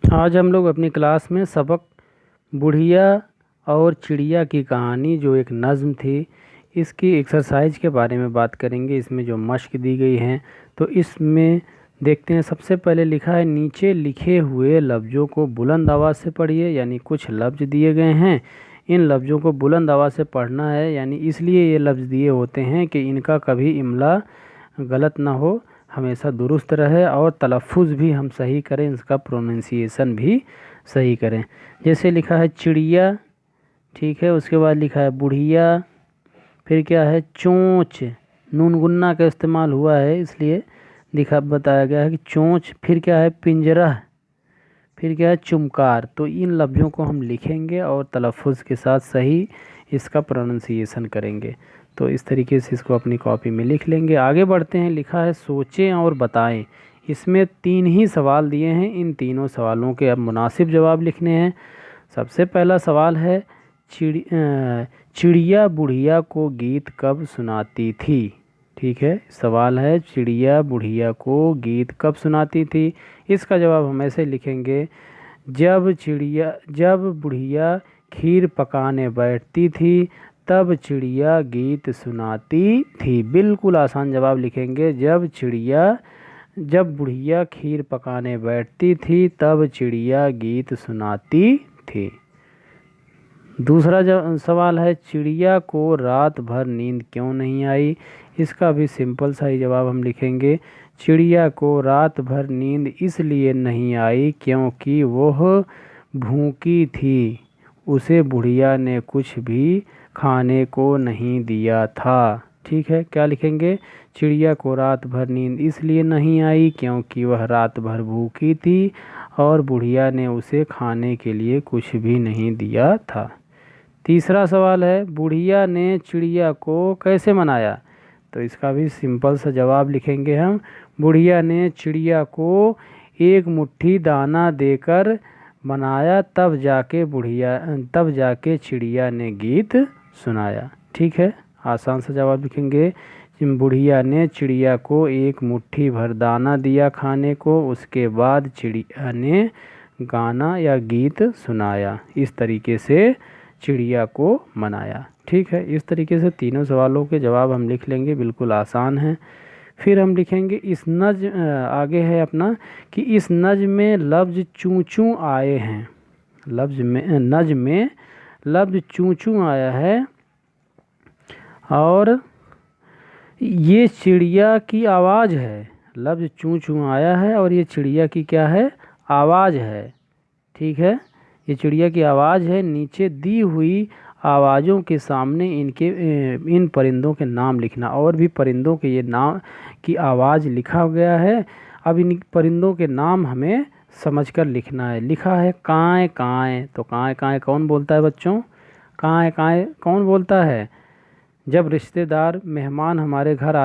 आज हम लोग अपनी क्लास में सबक बुढ़िया और चिड़िया की कहानी जो एक नज़्म थी, इसकी एक्सरसाइज के बारे में बात करेंगे। इसमें जो मश्क दी गई हैं तो इसमें देखते हैं। सबसे पहले लिखा है, नीचे लिखे हुए लफ्ज़ों को बुलंद आवाज़ से पढ़िए। यानी कुछ लफ्ज़ दिए गए हैं, इन लफ्ज़ों को बुलंद आवाज़ से पढ़ना है। यानी इसलिए ये लफ्ज़ दिए होते हैं कि इनका कभी इमला गलत ना हो, हमेशा दुरुस्त रहे और तलफ़ुज़ भी हम सही करें, इसका प्रोनंसिएशन भी सही करें। जैसे लिखा है चिड़िया, ठीक है। उसके बाद लिखा है बुढ़िया, फिर क्या है चोंच, नून गुन्ना का इस्तेमाल हुआ है इसलिए बताया गया है कि चोंच। फिर क्या है पिंजरा, फिर क्या है चुमकार। तो इन लफ्ज़ों को हम लिखेंगे और तलफ़ुज़ के साथ सही इसका प्रोनंसिएशन करेंगे। तो इस तरीके से इसको अपनी कॉपी में लिख लेंगे। आगे बढ़ते हैं। लिखा है सोचें और बताएं। इसमें 3 ही सवाल दिए हैं, इन तीनों सवालों के अब मुनासिब जवाब लिखने हैं। सबसे पहला सवाल है, चिड़िया बुढ़िया को गीत कब सुनाती थी। ठीक है, सवाल है चिड़िया बुढ़िया को गीत कब सुनाती थी। इसका जवाब हम ऐसे लिखेंगे, जब बुढ़िया खीर पकाने बैठती थी तब चिड़िया गीत सुनाती थी। बिल्कुल आसान जवाब लिखेंगे, जब बुढ़िया खीर पकाने बैठती थी तब चिड़िया गीत सुनाती थी। दूसरा सवाल है, चिड़िया को रात भर नींद क्यों नहीं आई। इसका भी सिंपल सा ही जवाब हम लिखेंगे, चिड़िया को रात भर नींद इसलिए नहीं आई क्योंकि वह भूखी थी, उसे बुढ़िया ने कुछ भी खाने को नहीं दिया था। ठीक है, क्या लिखेंगे, चिड़िया को रात भर नींद इसलिए नहीं आई क्योंकि वह रात भर भूखी थी और बुढ़िया ने उसे खाने के लिए कुछ भी नहीं दिया था। तीसरा सवाल है, बुढ़िया ने चिड़िया को कैसे मनाया। तो इसका भी सिंपल सा जवाब लिखेंगे हम, बुढ़िया ने चिड़िया को एक मुट्ठी दाना देकर मनाया, तब जाके चिड़िया ने गीत सुनाया। ठीक है, आसान सा जवाब लिखेंगे, बुढ़िया ने चिड़िया को एक मुट्ठी भर दाना दिया खाने को, उसके बाद चिड़िया ने गाना या गीत सुनाया। इस तरीके से चिड़िया को मनाया। ठीक है, इस तरीके से तीनों सवालों के जवाब हम लिख लेंगे, बिल्कुल आसान है। फिर हम लिखेंगे इस आगे है अपना कि इस नज़्म में लफ्ज़ चूं चूं आए हैं। नज़्म में लफ्ज़ चूं चूं आया है और ये चिड़िया की आवाज़ है। लफ्ज़ चूं चूं आया है और ये चिड़िया की क्या है, आवाज़ है। ठीक है, ये चिड़िया की आवाज़ है। नीचे दी हुई आवाज़ों के सामने इन परिंदों के नाम लिखना। और भी परिंदों के ये नाम की आवाज़ लिखा गया है। अब इन परिंदों के नाम हमें समझकर लिखना है। लिखा है काएँ काएँ, तो काएँ काएँ कौन बोलता है बच्चों, काएँ काएँ कौन बोलता है। जब रिश्तेदार मेहमान हमारे घर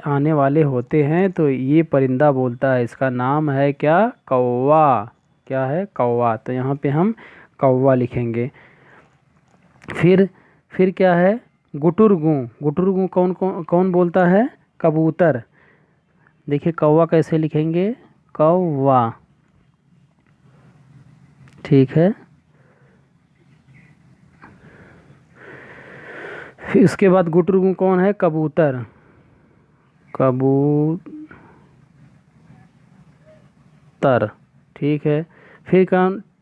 आने वाले होते हैं तो ये परिंदा बोलता है। इसका नाम है क्या, कौवा। क्या है, कौवा। तो यहाँ पे हम कौवा लिखेंगे। फिर क्या है, गुटुरगू। गुटुरगू कौन बोलता है, कबूतर। देखिए कौवा कैसे लिखेंगे, कौवा। ठीक है, फिर इसके बाद गुटुरगू कौन है, कबूतर। कबूतर, ठीक है। फिर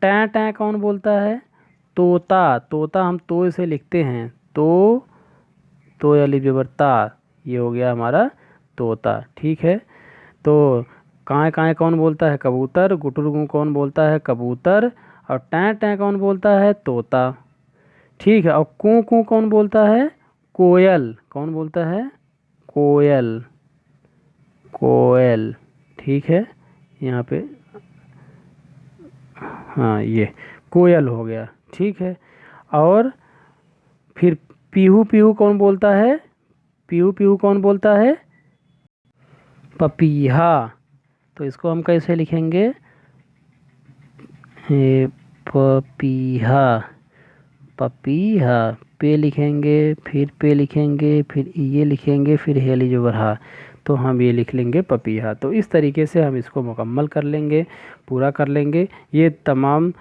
टैं टैं कौन बोलता है, तोता। तोता हम तो से लिखते हैं, तो या लिख ता, ये हो गया हमारा तोता। ठीक है, तो काएँ काएँ कौन बोलता है, कबूतर। गुटुरगू कौन बोलता है, कबूतर। और टैं टैं कौन बोलता है, तोता। ठीक है, और कूँ कूँ कौन बोलता है, कोयल। कौन बोलता है, कोयल। कोयल, ठीक है, यहाँ पे हाँ ये कोयल हो गया। ठीक है, और फिर पीहू पीहू कौन बोलता है, पीहू पीहू कौन बोलता है, पपीहा। तो इसको हम कैसे लिखेंगे, पपीहा। पपीहा, पे लिखेंगे, फिर पे लिखेंगे, फिर ये लिखेंगे, फिर हेली जो बरहा। तो हम ये लिख लेंगे पपीहा। तो इस तरीके से हम इसको मुकम्मल कर लेंगे। पूरा कर लेंगे। ये तमाम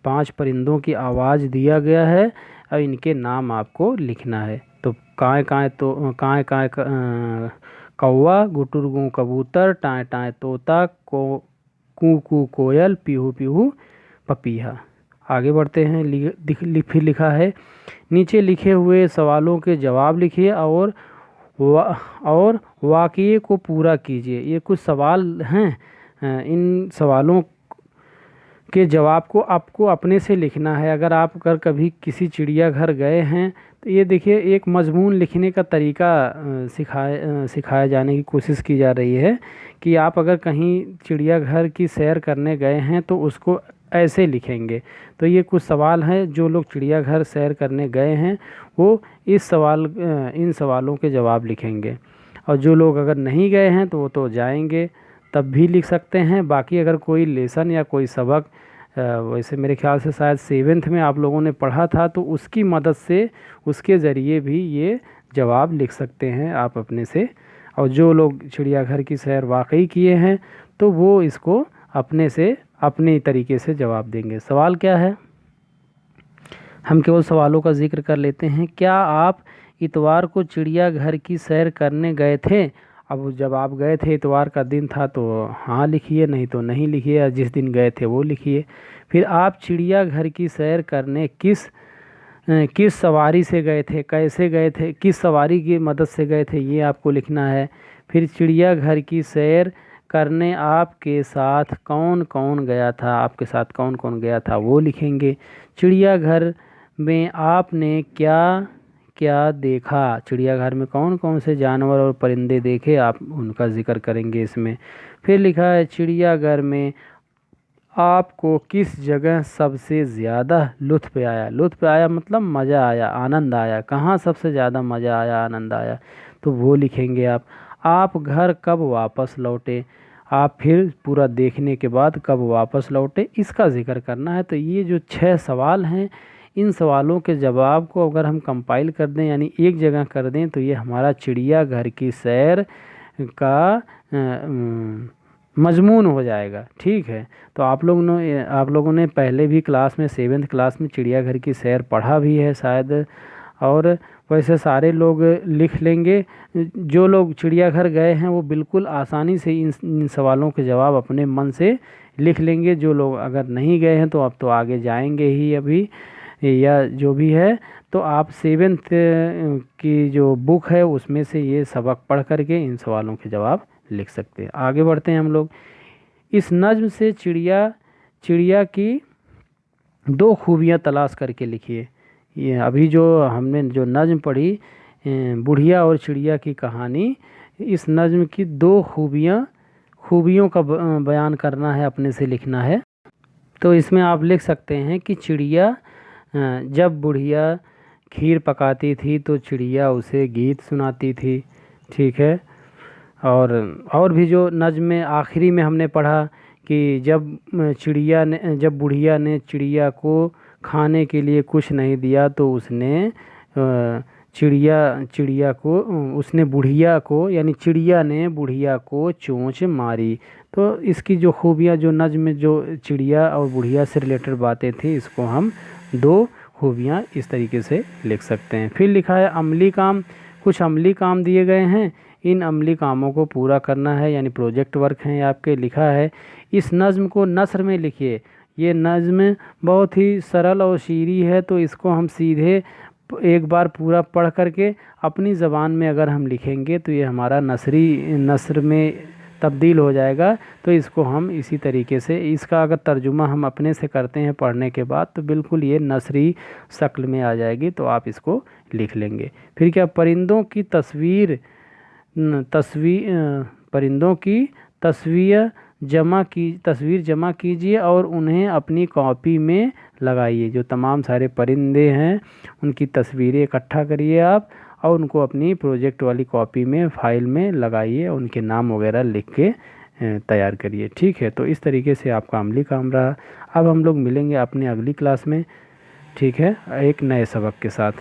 पाँच परिंदों की आवाज़ दिया गया है और इनके नाम आपको लिखना है। तो काएँ काएँ तो काएँ काएँ कौवा, गुटुरगू कबूतर, टाएँ टाएँ तोता, कू कू कोयल, पीहू पीहू पपीहा। आगे बढ़ते हैं। फिर लिखा है, नीचे लिखे हुए सवालों के जवाब लिखिए और वाक्य को पूरा कीजिए। ये कुछ सवाल हैं, इन सवालों के जवाब को आपको अपने से लिखना है। अगर कभी किसी चिड़ियाघर गए हैं तो ये देखिए एक मजमून लिखने का तरीका सिखाया जाने की कोशिश की जा रही है कि आप अगर कहीं चिड़ियाघर की सैर करने गए हैं तो उसको ऐसे लिखेंगे। तो ये कुछ सवाल हैं, जो लोग चिड़ियाघर सैर करने गए हैं वो इन सवालों के जवाब लिखेंगे, और जो लोग अगर नहीं गए हैं तो वो तो जाएंगे तब भी लिख सकते हैं। बाकी अगर कोई लेसन या कोई सबक, वैसे मेरे ख्याल से शायद 7th में आप लोगों ने पढ़ा था, तो उसकी मदद से उसके ज़रिए भी ये जवाब लिख सकते हैं आप अपने से। और जो लोग चिड़ियाघर की सैर वाकई किए हैं तो वो इसको अपने से अपने तरीके से जवाब देंगे। सवाल क्या है, हम केवल सवालों का जिक्र कर लेते हैं। क्या आप इतवार को चिड़ियाघर की सैर करने गए थे? अब जब आप गए थे, इतवार का दिन था, तो हाँ लिखिए, नहीं तो नहीं लिखिए, या जिस दिन गए थे वो लिखिए। फिर आप चिड़ियाघर की सैर करने किस सवारी से गए थे, कैसे गए थे, किस सवारी की मदद से गए थे, ये आपको लिखना है। फिर चिड़ियाघर की सैर करने आपके साथ कौन कौन गया था, आपके साथ कौन कौन गया था वो लिखेंगे। चिड़ियाघर में आपने क्या क्या देखा, चिड़ियाघर में कौन कौन से जानवर और परिंदे देखे, आप उनका जिक्र करेंगे इसमें। फिर लिखा है, चिड़ियाघर में आपको किस जगह सबसे ज़्यादा लुत्फ़ आया। लुत्फ़ आया मतलब मज़ा आया, आनंद आया। कहाँ सबसे ज़्यादा मज़ा आया, आनंद आया, तो वो लिखेंगे आप। आप घर कब वापस लौटे, आप फिर पूरा देखने के बाद कब वापस लौटे, इसका जिक्र करना है। तो ये जो 6 सवाल हैं, इन सवालों के जवाब को अगर हम कंपाइल कर दें, यानी एक जगह कर दें, तो ये हमारा चिड़ियाघर की सैर का मजमून हो जाएगा। ठीक है, तो आप लोगों ने पहले भी क्लास में 7th क्लास में चिड़ियाघर की सैर पढ़ा भी है शायद, और वैसे सारे लोग लिख लेंगे। जो लोग चिड़ियाघर गए हैं वो बिल्कुल आसानी से इन सवालों के जवाब अपने मन से लिख लेंगे। जो लोग अगर नहीं गए हैं तो अब तो आगे जाएंगे ही अभी, या जो भी है, तो आप 7th की जो बुक है उसमें से ये सबक पढ़ करके इन सवालों के जवाब लिख सकते हैं। आगे बढ़ते हैं हम लोग। इस नज्म से चिड़िया की 2 खूबियाँ तलाश करके लिखिए। ये अभी जो हमने जो नज्म पढ़ी, बुढ़िया और चिड़िया की कहानी, इस नज्म की 2 खूबियों का बयान करना है, अपने से लिखना है। तो इसमें आप लिख सकते हैं कि चिड़िया, जब बुढ़िया खीर पकाती थी तो चिड़िया उसे गीत सुनाती थी। ठीक है, और भी जो नज्म में आखिरी में हमने पढ़ा कि जब बुढ़िया ने चिड़िया को खाने के लिए कुछ नहीं दिया तो उसने बुढ़िया को यानी चिड़िया ने बुढ़िया को चोंच मारी। तो इसकी जो खूबियाँ, जो नज्म में जो चिड़िया और बुढ़िया से रिलेटेड बातें थी, इसको हम 2 खूबियाँ इस तरीके से लिख सकते हैं। फिर लिखा है अमली काम। कुछ अमली काम दिए गए हैं, इन अमली कामों को पूरा करना है, यानी प्रोजेक्ट वर्क हैं आपके। लिखा है, इस नज़्म को नस्र में लिखिए। ये नज़्म बहुत ही सरल और शीरी है, तो इसको हम सीधे एक बार पूरा पढ़ करके अपनी ज़बान में अगर हम लिखेंगे तो ये हमारा नस्र में तब्दील हो जाएगा। तो इसको हम इसी तरीके से, इसका अगर तर्जुमा हम अपने से करते हैं पढ़ने के बाद, तो बिल्कुल ये नसरी शक्ल में आ जाएगी, तो आप इसको लिख लेंगे। फिर क्या, परिंदों की तस्वीर जमा कीजिए और उन्हें अपनी कॉपी में लगाइए। जो तमाम सारे परिंदे हैं उनकी तस्वीरें इकट्ठा करिए आप, और उनको अपनी प्रोजेक्ट वाली कॉपी में, फाइल में लगाइए, उनके नाम वगैरह लिख के तैयार करिए। ठीक है, तो इस तरीके से आपका अमली काम रहा। अब हम लोग मिलेंगे अपने अगली क्लास में, ठीक है, एक नए सबक के साथ।